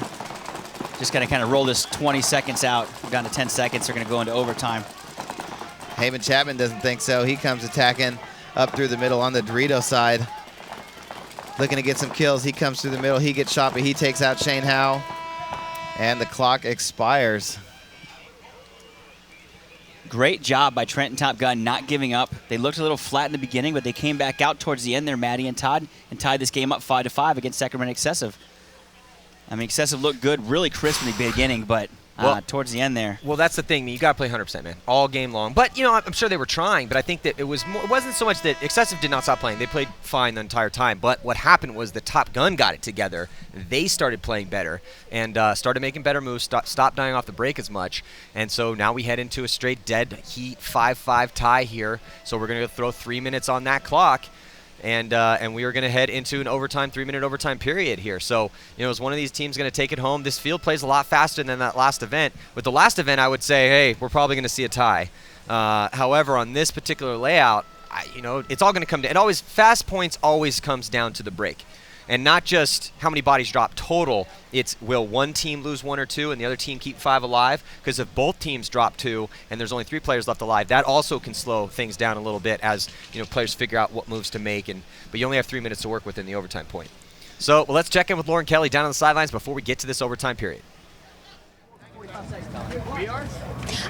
Just got to kind of roll this 20 seconds out. We're down to 10 seconds. They're going to go into overtime. Haven Chapman doesn't think so. He comes attacking up through the middle on the Dorito side. Looking to get some kills. He comes through the middle. He gets shot, but he takes out Shane Howe. And the clock expires. Great job by Trenton Topgun not giving up. They looked a little flat in the beginning, but they came back out towards the end there, Maddie and Todd, and tied this game up 5-5 against Sacramento XSV. I mean, XSV looked good, really crisp in the beginning, but towards the end there. Well, that's the thing. You got to play 100%, man, all game long. But, you know, I'm sure they were trying, but I think that it wasn't so much that XSV did not stop playing. They played fine the entire time. But what happened was the Top Gun got it together. They started playing better and started making better moves, stopped dying off the break as much. And so now we head into a straight dead heat 5-5 tie here. So we're going to throw 3 minutes on that clock. And we are going to head into an 3-minute overtime period here. So, you know, is one of these teams going to take it home? This field plays a lot faster than that last event. With the last event, I would say, hey, we're probably going to see a tie. However, on this particular layout, you know, it's all going to come down. Fast points always comes down to the break. And not just how many bodies drop total, it's will one team lose 1 or 2 and the other team keep 5 alive? Because if both teams drop 2 and there's only 3 players left alive, that also can slow things down a little bit as, you know, players figure out what moves to make. But you only have 3 minutes to work with in the overtime point. So let's check in with Lauren Kelly down on the sidelines before we get to this overtime period.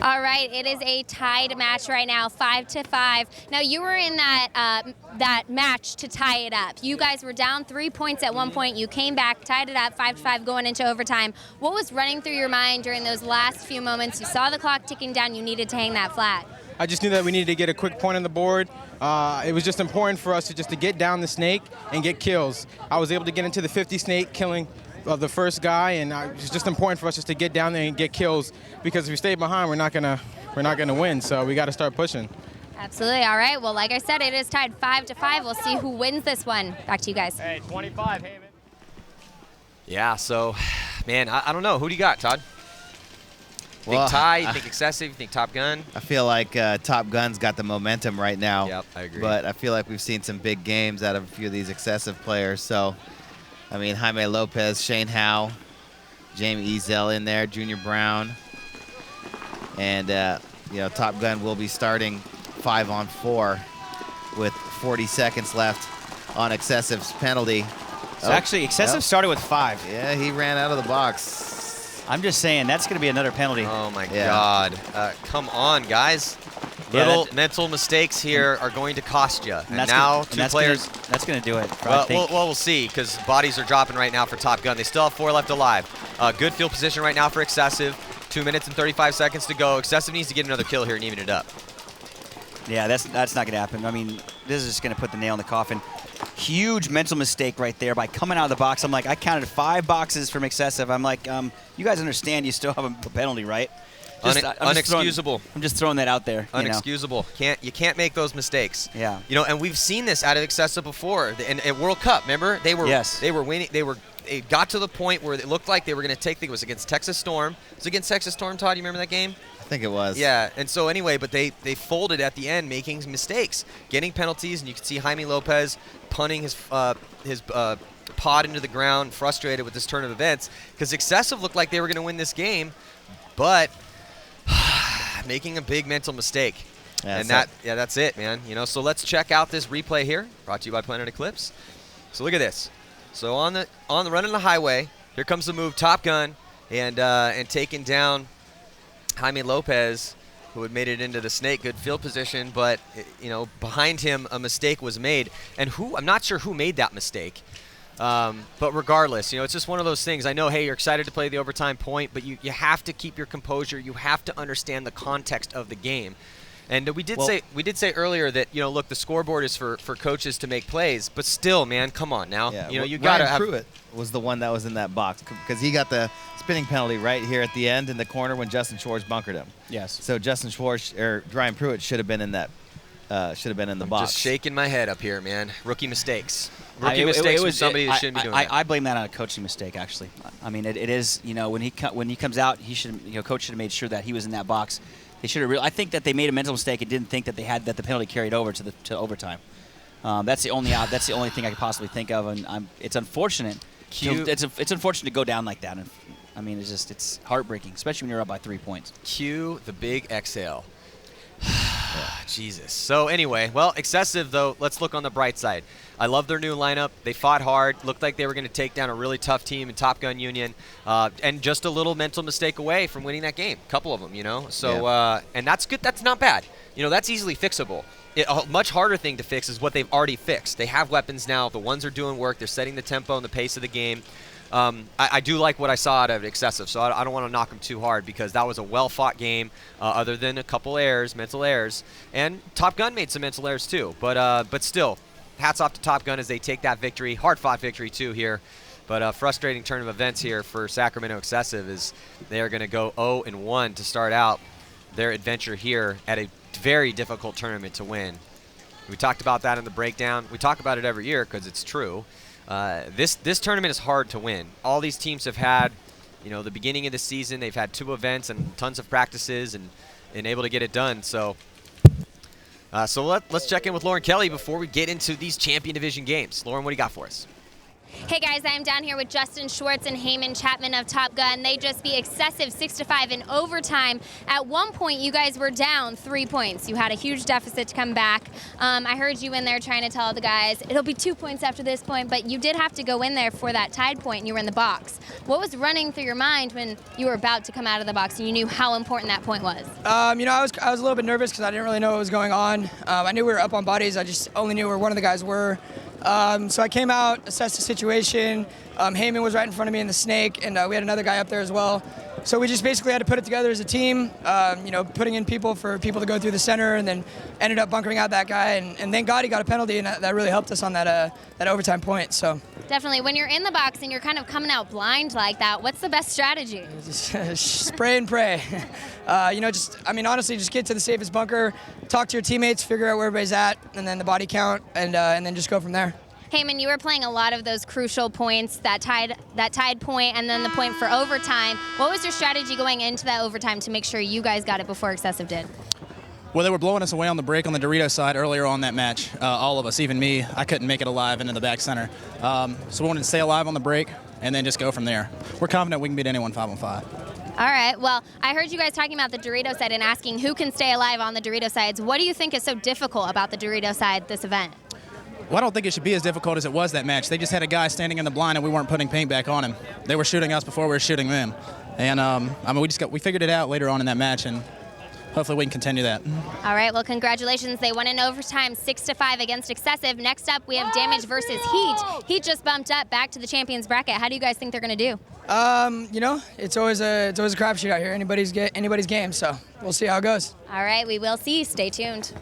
All right, it is a tied match right now, 5-5. Now, you were in that match to tie it up. You guys were down 3 points at one point. You came back, tied it up, 5-5 going into overtime. What was running through your mind during those last few moments? You saw the clock ticking down. You needed to hang that flag. I just knew that we needed to get a quick point on the board. It was just important for us to get down the snake and get kills. I was able to get into the 50 snake, killing the first guy, and it's just important for us just to get down there and get kills, because if we stay behind, we're not gonna win. So we got to start pushing. Absolutely. All right. Well, like I said, it is tied 5-5. We'll see who wins this one. Back to you guys. Hey, 25, Haven. Yeah. So, man, I don't know. Who do you got, Todd? Think tie? You think excessive? You think Top Gun? I feel like Top Gun's got the momentum right now. Yep, I agree. But I feel like we've seen some big games out of a few of these excessive players. So, I mean, Jaime Lopez, Shane Howe, Jamie Ezel in there, Junior Brown. And, you know, Top Gun will be starting 5-on-4 with 40 seconds left on Excessive's penalty. So actually, Excessive started with 5. Yeah, he ran out of the box. I'm just saying, that's going to be another penalty. Oh, my God. Come on, guys. Little mental mistakes here are going to cost you. And now two players. That's going to do it. Well, we'll see, because bodies are dropping right now for Top Gun. They still have 4 left alive. Good field position right now for Excessive. 2 minutes and 35 seconds to go. Excessive needs to get another kill here and even it up. Yeah, that's not going to happen. I mean, this is just going to put the nail in the coffin. Huge mental mistake right there by coming out of the box. I'm like, I counted 5 boxes from Excessive. I'm like, you guys understand you still have a penalty, right? Unexcusable. I'm just throwing that out there. Unexcusable. You can't make those mistakes. Yeah. You know, and we've seen this out of Excessive before. And at World Cup, remember? They were winning. It got to the point where it looked like they were going to take. I think it was against Texas Storm. It was against Texas Storm, Todd. You remember that game? I think it was. Yeah. And so anyway, but they folded at the end, making mistakes, getting penalties, and you can see Jaime Lopez punting his pod into the ground, frustrated with this turn of events, because Excessive looked like they were going to win this game, but making a big mental mistake. Yeah, and that's it, man. You know, so let's check out this replay here, brought to you by Planet Eclipse. So look at this. So on the run on the highway, here comes the move, Top Gun, and taking down Jaime Lopez, who had made it into the snake. Good field position, but you know, behind him a mistake was made, and I'm not sure who made that mistake. But regardless, you know, it's just one of those things. I know, hey, you're excited to play the overtime point, but you have to keep your composure. You have to understand the context of the game. And we did say earlier that, you know, look, the scoreboard is for coaches to make plays, but still, man, come on now. Yeah, you know, you got to have. Pruitt was the one that was in that box because he got the spinning penalty right here at the end in the corner when Justin Schwartz bunkered him. Yes. So Justin Schwartz or Ryan Pruitt should have been in that. Should have been in the box. Just shaking my head up here, man. Rookie mistakes. Rookie mistakes from somebody that shouldn't be doing that. I blame that on a coaching mistake, actually. I mean, it is, you know, when he comes out, he should, you know, coach should have made sure that he was in that box. They should have. I think that they made a mental mistake and didn't think that the penalty carried over to overtime. That's the only thing I could possibly think of, and it's unfortunate. It's unfortunate to go down like that. And, I mean, it's heartbreaking, especially when you're up by 3 points. Cue the big exhale. Jesus. So anyway, well, Excessive, though, let's look on the bright side. I love their new lineup. They fought hard. Looked like they were going to take down a really tough team in Top Gun Union, and just a little mental mistake away from winning that game. A couple of them, you know. So and that's good. That's not bad. You know, that's easily fixable. A much harder thing to fix is what they've already fixed. They have weapons now. The ones are doing work. They're setting the tempo and the pace of the game. I do like what I saw out of Excessive, so I don't want to knock them too hard because that was a well-fought game, other than a couple errors, mental errors. And Top Gun made some mental errors too, but still, hats off to Top Gun as they take that victory. Hard-fought victory too here, but a frustrating turn of events here for Sacramento Excessive is they are going to go 0-1 to start out their adventure here at a very difficult tournament to win. We talked about that in the breakdown. We talk about it every year because it's true. This tournament is hard to win. All these teams have had, you know, the beginning of the season, they've had 2 events and tons of practices and able to get it done. So let's check in with Lauren Kelly before we get into these Champion Division games. Lauren, what do you got for us? Hey guys, I'm down here with Justin Schwartz and Heyman Chapman of Top Gun. They just beat Excessive 6-5 in overtime. At one point, you guys were down 3 points. You had a huge deficit to come back. I heard you in there trying to tell the guys, it'll be 2 points after this point, but you did have to go in there for that tied point and you were in the box. What was running through your mind when you were about to come out of the box and you knew how important that point was? You know, I was a little bit nervous because I didn't really know what was going on. I knew we were up on bodies. I just only knew where one of the guys were. So I came out, assessed the situation. Heyman was right in front of me in the snake, and we had another guy up there as well. So we just basically had to put it together as a team, you know, putting in people for people to go through the center, and then ended up bunkering out that guy. And thank God he got a penalty, and that really helped us on that overtime point. So definitely, when you're in the box and you're kind of coming out blind like that, what's the best strategy? Just spray and pray. You know, honestly, just get to the safest bunker, talk to your teammates, figure out where everybody's at, and then the body count, and then just go from there. Heyman, you were playing a lot of those crucial points, that tied point, and then the point for overtime. What was your strategy going into that overtime to make sure you guys got it before Excessive did? Well, they were blowing us away on the break on the Dorito side earlier on that match. All of us, even me, I couldn't make it alive into the back center. So we wanted to stay alive on the break and then just go from there. We're confident we can beat anyone 5-on-5. All right. Well, I heard you guys talking about the Dorito side and asking who can stay alive on the Dorito sides. What do you think is so difficult about the Dorito side this event? Well, I don't think it should be as difficult as it was that match. They just had a guy standing in the blind and we weren't putting paint back on him. They were shooting us before we were shooting them. And I mean, we figured it out later on in that match, and hopefully we can continue that. All right. Well, congratulations. They won in overtime 6-5 against Excessive. Next up, we have Damage versus Heat. Heat just bumped up back to the champions bracket. How do you guys think they're going to do? You know, it's always a crapshoot out here. Anybody's game, so we'll see how it goes. All right. We will see. Stay tuned.